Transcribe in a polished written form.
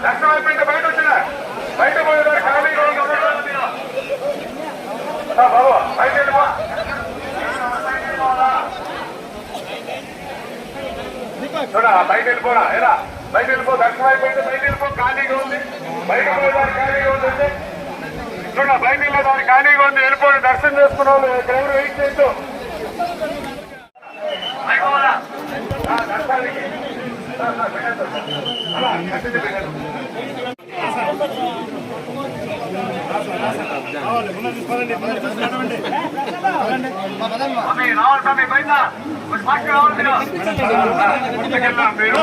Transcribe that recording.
దర్శనం అయిపోయింది బయట వచ్చిన బయట పోయేదారు ఖాళీగా బాబు బయట వెళ్ళిపో చూడ బయట వెళ్ళిపోరా ఎలా బయట వెళ్ళిపో దర్శనం అయిపోయింది బయట వెళ్ళిపో ఖాళీగా ఉంది బయట పోయేదారు ఖాళీగా ఉంది చూడ బయట వెళ్ళేదారు ఖాళీగా ఉంది వెళ్ళిపోయి దర్శనం చేసుకున్న వాళ్ళు ఎవరు వెయిట్ చేయొద్దు దర్శనానికి మీరు